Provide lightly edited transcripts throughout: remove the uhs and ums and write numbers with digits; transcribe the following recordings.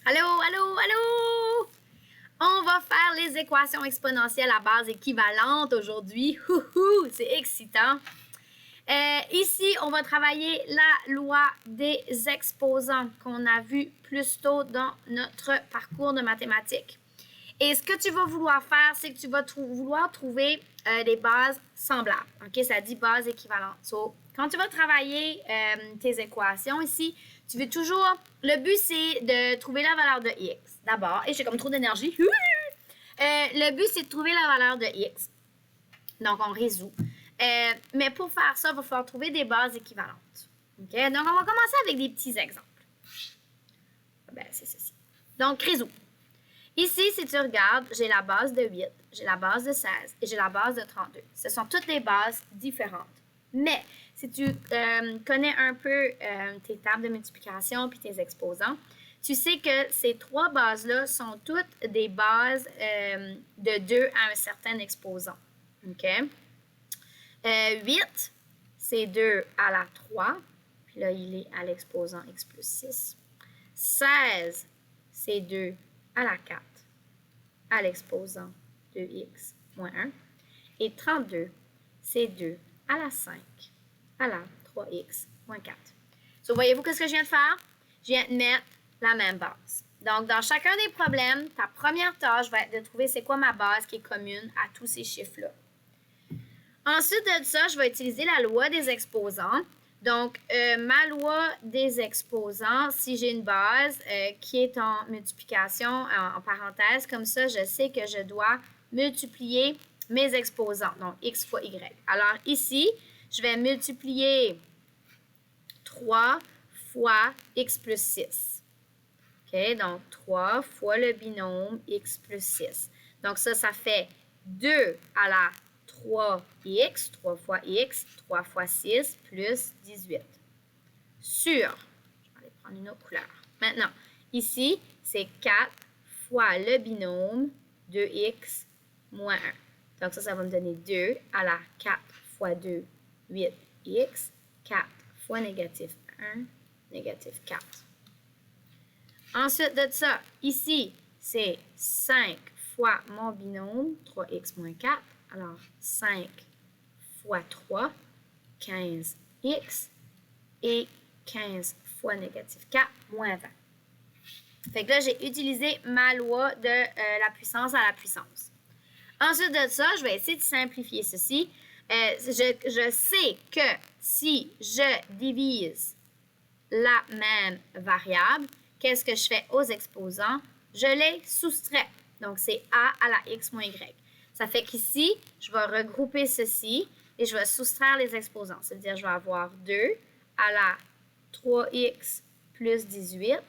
Allô, allô, allô! On va faire les équations exponentielles à base équivalente aujourd'hui. C'est excitant. Ici, on va travailler la loi des exposants qu'on a vu plus tôt dans notre parcours de mathématiques. Et ce que tu vas vouloir faire, c'est que tu vas vouloir trouver des bases semblables. OK? Ça dit bases équivalentes. So, quand tu vas travailler tes équations ici, tu veux toujours... Le but, c'est de trouver la valeur de x d'abord. Et j'ai comme trop d'énergie. Le but, c'est de trouver la valeur de x. Donc, on résout. Mais pour faire ça, il va falloir trouver des bases équivalentes. OK? Donc, on va commencer avec des petits exemples. Ben, c'est ceci. Donc, résout. Ici, si tu regardes, j'ai la base de 8, j'ai la base de 16 et j'ai la base de 32. Ce sont toutes des bases différentes. Mais si tu connais un peu tes tables de multiplication puis tes exposants, tu sais que ces trois bases-là sont toutes des bases de 2 à un certain exposant. OK? 8, c'est 2 à la 3. Puis là, il est à l'exposant x plus 6. 16, c'est 2 à la 4 à l'exposant 2x moins 1. Et 32, c'est 2 à la 5 à la 3x moins 4. So, voyez-vous ce que je viens de faire? Je viens de mettre la même base. Donc, dans chacun des problèmes, ta première tâche va être de trouver c'est quoi ma base qui est commune à tous ces chiffres-là. Ensuite de ça, je vais utiliser la loi des exposants. Donc, ma loi des exposants, si j'ai une base qui est en multiplication, en parenthèse, comme ça, je sais que je dois multiplier mes exposants, donc x fois y. Alors ici, je vais multiplier 3 fois x plus 6. OK, donc 3 fois le binôme x plus 6. Donc ça fait 2 à la 3x, 3 fois x, 3 fois 6, plus 18. Sur, je vais aller prendre une autre couleur. Maintenant, ici, c'est 4 fois le binôme 2x moins 1. Donc ça va me donner 2 à la 4 fois 2, 8x, 4 fois négatif 1, négatif 4. Ensuite de ça, ici, c'est 5 fois mon binôme, 3x moins 4. Alors, 5 fois 3, 15x. Et 15 fois négatif 4, moins 20. Fait que là, j'ai utilisé ma loi de la puissance à la puissance. Ensuite de ça, je vais essayer de simplifier ceci. Je sais que si je divise la même variable, qu'est-ce que je fais aux exposants? Je les soustrais. Donc, c'est a à la x moins y. Ça fait qu'ici, je vais regrouper ceci et je vais soustraire les exposants. C'est-à-dire, je vais avoir 2 à la 3x plus 18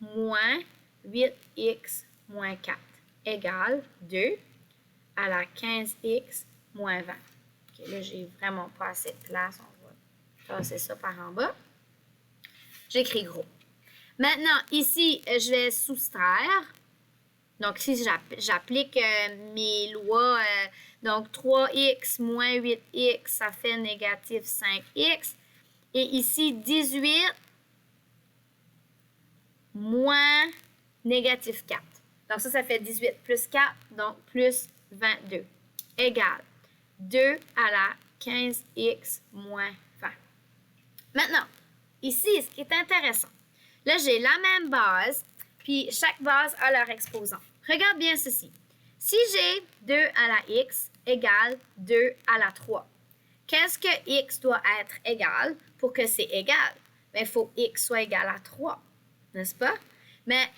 moins 8x moins 4 égale 2 à la 15x moins 20. OK, là, j'ai vraiment pas assez de place. On va passer ça par en bas. J'écris gros. Maintenant, ici, je vais soustraire. Donc, si j'applique mes lois, donc 3x moins 8x, ça fait négatif 5x. Et ici, 18 moins négatif 4. Donc, ça fait 18 plus 4, donc plus 22, égale 2 à la 15x moins 20. Maintenant, ici, ce qui est intéressant, là, j'ai la même base, puis chaque base a leur exposant. Regarde bien ceci. Si j'ai 2 à la x égale 2 à la 3, qu'est-ce que x doit être égal pour que c'est égal? Bien, il faut que x soit égal à 3, n'est-ce pas? Mais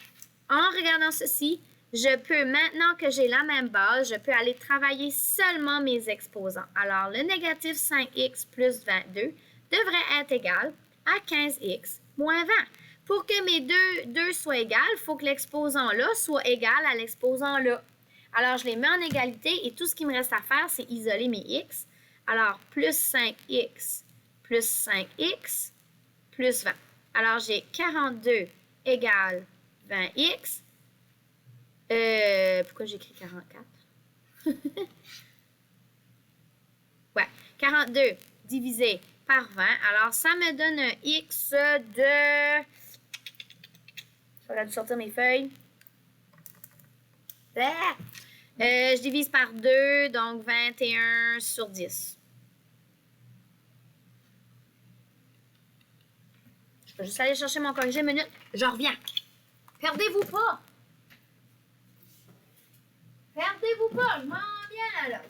en regardant ceci, je peux, maintenant que j'ai la même base, je peux aller travailler seulement mes exposants. Alors, le négatif 5x plus 22 devrait être égal à 15x moins 20. Pour que mes deux soient égales, il faut que l'exposant-là soit égal à l'exposant-là. Alors, je les mets en égalité et tout ce qui me reste à faire, c'est isoler mes x. Alors, plus 5x plus 5x plus 20. Alors, j'ai 42 égale 20x. Pourquoi j'écris 44? Ouais, 42 divisé par 20. Alors, ça me donne un x de J'aurais dû sortir mes feuilles. Ah! Je divise par 2, donc 21 sur 10. Je peux juste aller chercher mon corrigé une minute. Je reviens. Perdez-vous pas. Perdez-vous pas. Je m'en viens là.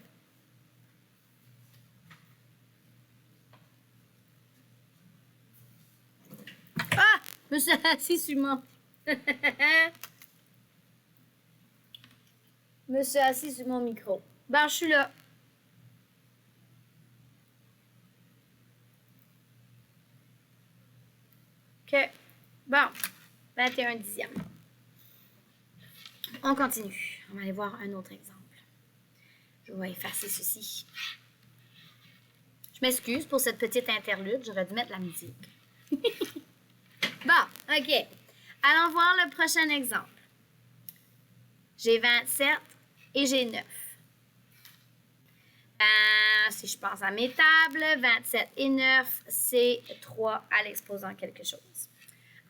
Ah! Je me suis assis sur mon... Je me suis assis sur mon micro. Ben, je suis là. OK. Bon. 21 dixièmes. On continue. On va aller voir un autre exemple. Je vais effacer ceci. Je m'excuse pour cette petite interlude. J'aurais dû mettre la musique. Bon, OK. Allons voir le prochain exemple. J'ai 27 et j'ai 9. Si je pense à mes tables, 27 et 9, c'est 3 à l'exposant quelque chose.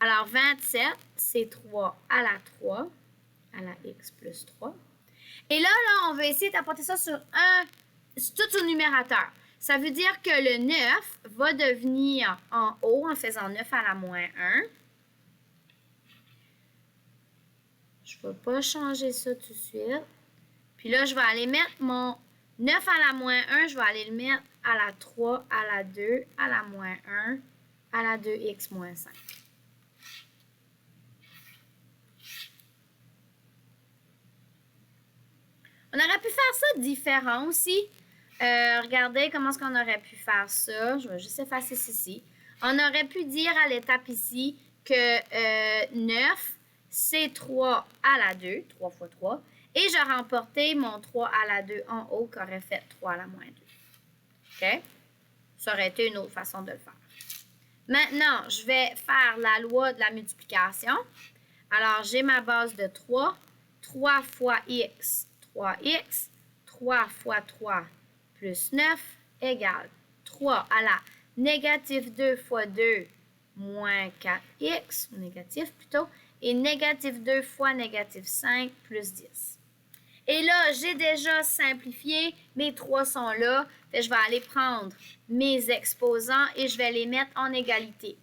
Alors, 27, c'est 3 à la 3, à la x plus 3. Et là, on va essayer d'apporter ça sur tout au numérateur. Ça veut dire que le 9 va devenir en haut en faisant 9 à la moins 1. Je ne vais pas changer ça tout de suite. Puis là, je vais aller mettre mon 9 à la moins 1, je vais aller le mettre à la 3, à la 2, à la moins 1, à la 2x moins 5. On aurait pu faire ça différent aussi. Regardez comment est-ce qu'on aurait pu faire ça. Je vais juste effacer ceci. On aurait pu dire à l'étape ici que 9, c'est 3 à la 2, 3 fois 3. Et je remportais mon 3 à la 2 en haut qui aurait fait 3 à la moins 2. OK? Ça aurait été une autre façon de le faire. Maintenant, je vais faire la loi de la multiplication. Alors, j'ai ma base de 3. 3 fois x, 3x. 3 fois 3 plus 9 égale 3 à la négative 2 fois 2 moins 4x, ou négatif plutôt, et négative 2 fois négative 5 plus 10. Et là, j'ai déjà simplifié. Mes 3 sont là. Je vais aller prendre mes exposants et je vais les mettre en égalité.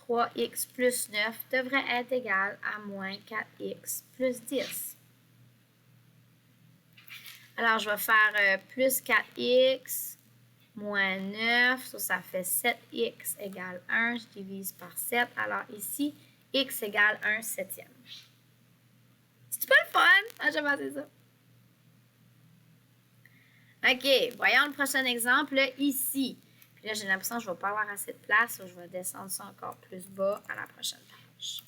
3x plus 9 devrait être égal à moins 4x plus 10. Alors, je vais faire plus 4x moins 9. Ça fait 7x égale 1. Je divise par 7. Alors ici, x égale 1 septième. C'est pas le fun? Ah, j'aime assez ça. OK, voyons le prochain exemple ici. Puis là, j'ai l'impression que je ne vais pas avoir assez de place. Je vais descendre ça encore plus bas à la prochaine page.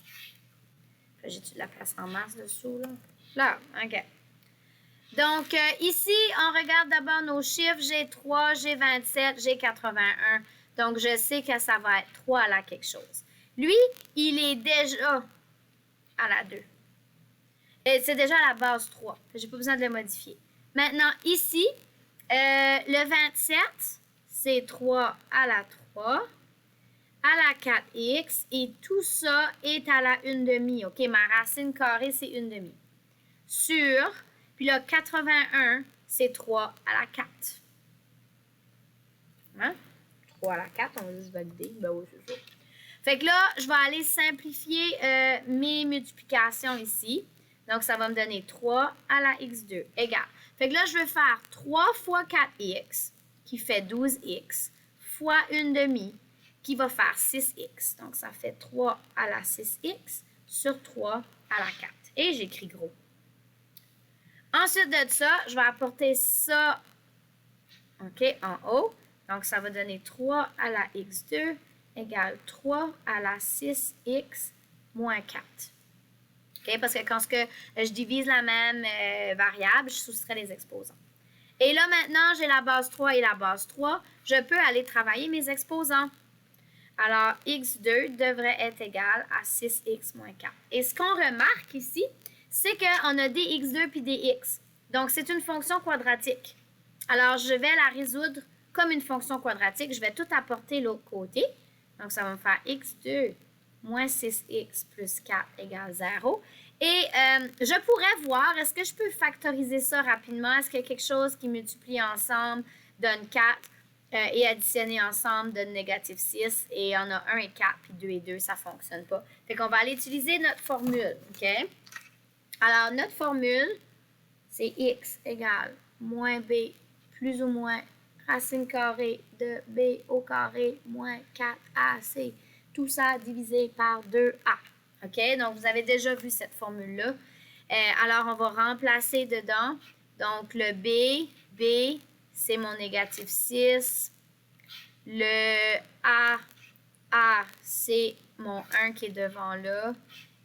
J'ai-tu de la place en masse dessous, là? Là, OK. Donc, ici, on regarde d'abord nos chiffres. J'ai 3, j'ai 27, j'ai 81. Donc, je sais que ça va être 3 à la quelque chose. Lui, il est déjà à la 2. Et c'est déjà à la base 3. Je n'ai pas besoin de le modifier. Maintenant, ici, le 27, c'est 3 à la 3, à la 4x, et tout ça est à la 1/2. OK, ma racine carrée, c'est 1/2. Sur, puis là, 81, c'est 3 à la 4. Hein? 3 à la 4, on va juste valider. Ben oui, c'est ça. Fait que là, je vais aller simplifier mes multiplications ici. Donc, ça va me donner 3 à la x2 égale. Fait que là, je vais faire 3 fois 4x, qui fait 12x, fois 1/2, qui va faire 6x. Donc, ça fait 3 à la 6x sur 3 à la 4. Et j'écris gros. Ensuite de ça, je vais apporter ça, OK, en haut. Donc, ça va donner 3 à la x2 égale 3 à la 6x moins 4. Okay? Parce que quand je divise la même variable, je soustrais les exposants. Et là, maintenant, j'ai la base 3 et la base 3. Je peux aller travailler mes exposants. Alors, x2 devrait être égal à 6x moins 4. Et ce qu'on remarque ici, c'est qu'on a des x2 puis des x. Donc, c'est une fonction quadratique. Alors, je vais la résoudre comme une fonction quadratique. Je vais tout apporter l'autre côté. Donc, ça va me faire x2 moins 6x plus 4 égale 0. Et je pourrais voir, est-ce que je peux factoriser ça rapidement? Est-ce qu'il y a quelque chose qui multiplie ensemble donne 4 et additionner ensemble donne négatif 6? Et on a 1 et 4, puis 2 et 2, ça ne fonctionne pas. Fait qu'on va aller utiliser notre formule, OK? Alors, notre formule, c'est x égale moins b plus ou moins racine carrée de b au carré moins 4ac. Tout ça divisé par 2a. OK? Donc, vous avez déjà vu cette formule-là. Alors, on va remplacer dedans. Donc, le b, c'est mon négatif 6. Le a, c'est mon 1 qui est devant là.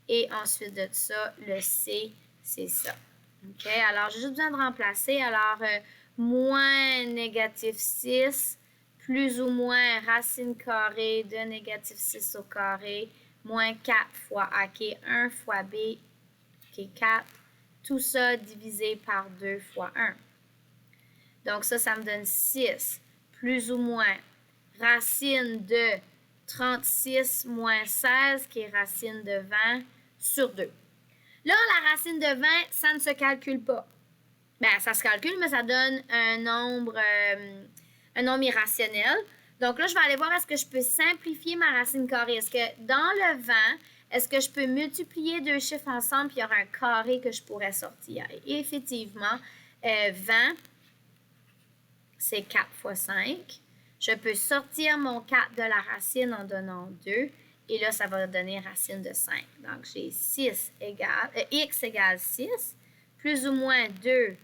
Et ensuite de ça, le c, c'est ça. OK? Alors, j'ai juste besoin de remplacer. Alors, moins négatif 6, plus ou moins racine carrée de négatif 6 au carré, moins 4 fois a qui est 1 fois b qui est 4. Tout ça divisé par 2 fois 1. Donc, ça me donne 6, plus ou moins racine de 36 moins 16 qui est racine de 20 sur 2. Là, la racine de 20, ça ne se calcule pas. Bien, ça se calcule, mais ça donne un nombre irrationnel. Donc là, je vais aller voir est-ce que je peux simplifier ma racine carrée. Est-ce que dans le 20, est-ce que je peux multiplier deux chiffres ensemble puis il y aura un carré que je pourrais sortir? Et effectivement, 20, c'est 4 fois 5. Je peux sortir mon 4 de la racine en donnant 2. Et là, ça va donner racine de 5. Donc, j'ai x égale 6, plus ou moins 2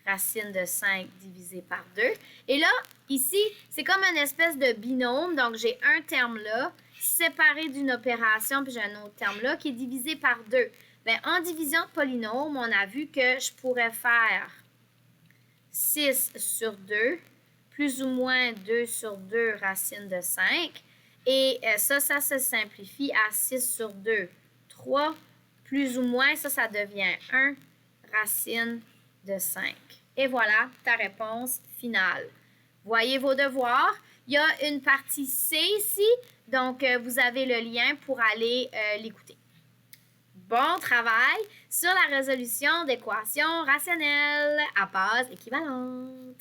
racine de 5 divisé par 2. Et là, ici, c'est comme une espèce de binôme. Donc, j'ai un terme là, séparé d'une opération, puis j'ai un autre terme là, qui est divisé par 2. Bien, en division de polynôme, on a vu que je pourrais faire 6 sur 2, plus ou moins 2 sur 2 racine de 5. Et ça se simplifie à 6 sur 2, 3, plus ou moins, ça devient 1 racine de 5. Et voilà ta réponse finale. Voyez vos devoirs. Il y a une partie C ici, donc vous avez le lien pour aller l'écouter. Bon travail sur la résolution d'équations rationnelles à base équivalente.